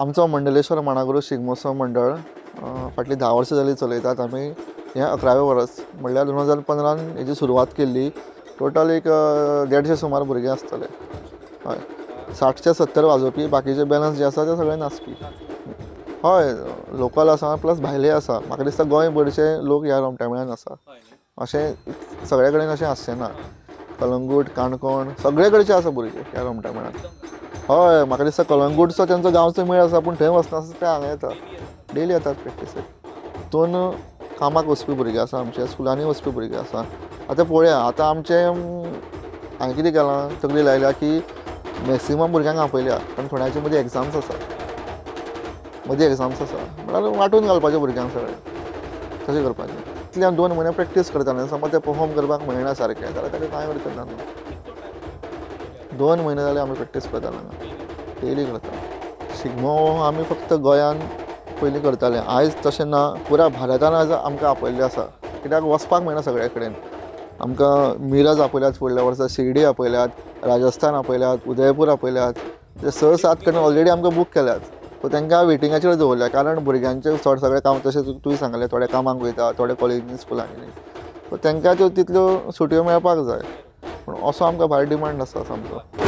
आमचो मंडलेश्वर माणागुरू शिगमोत्सव मंडळ फाटली 10 वर्सां जालीं चलयतात आमी. हें 11वें वर्स म्हणल्यार 2015 हेजी सुरवात केल्ली. टोटल एक 150 सुमार भुरगे आसतले. हय, 60 ते 70 वाजोवपी, बाकीचे बॅलन्स जे आसा ते सगळे नाचपी. हय, लोकल आसा प्लस भायले आसा. म्हाका दिसता गोंय भरचे लोक ह्या रोमटामेळान आसा. अशें सगळे कडेन अशें आसचें ना. कलंगूट, काणकोण सगळे कडचे आसा भुरगे ह्या रोमटामेळान. हय, म्हाका दिसता कलंगूटचो तेंचो गांवचो मेळ आसा, पूण थंय वचनासतना ते हांगा येता. डेली येतात प्रॅक्टीसेक. हितून कामाक वचपी भुरगे आसा, आमच्या स्कुलांनी वचपी भुरगे आसा. आतां पळोवया, आतां आमचें हांवें कितें केलां, तकली लायल्या की मॅक्सिमम भुरग्यांक आपयल्या, पण थोड्यांचे मदीं एग्जाम्स आसा. म्हणल्यार वांटून घालपाचें भुरग्यांक सगळें. तशें करपाचें. इतल्यान 2 म्हयने प्रॅक्टीस करताले. समज ते परफॉर्म करपाक मेळना सारकें जाल्यार ताका कांय अर्थ ना न्हू. 2 म्हयने जाले आमी प्रॅक्टीस करताले हांगा. डेली करता. शिगमो आमी फक्त गोंयान पयलीं करताले. आयज तशें ना, पुराय भारतान आयज आमकां आपयल्लें आसा. कित्याक वचपाक मेळना सगळे कडेन. आमकां मिरज आपयल्यात फुडल्या वर्सा, शिर्डी आपयल्यात, राजस्थान आपयल्यात, उदयपूर आपयल्यात. ते 6-7 कडेन ऑलरेडी आमकां बूक केल्यात. सो तांकां वेटिंगाचेर दवरल्या, कारण भुरग्यांचे चड सगळे काम तशें तुवें सांगलें, थोडे कामाक वयता, थोडे कॉलेजींनी स्कुलांनी. सो तांकां त्यो तितल्यो सुटयो मेळपाक जाय. पूण असो आमकां भायर डिमांड आसा सामको.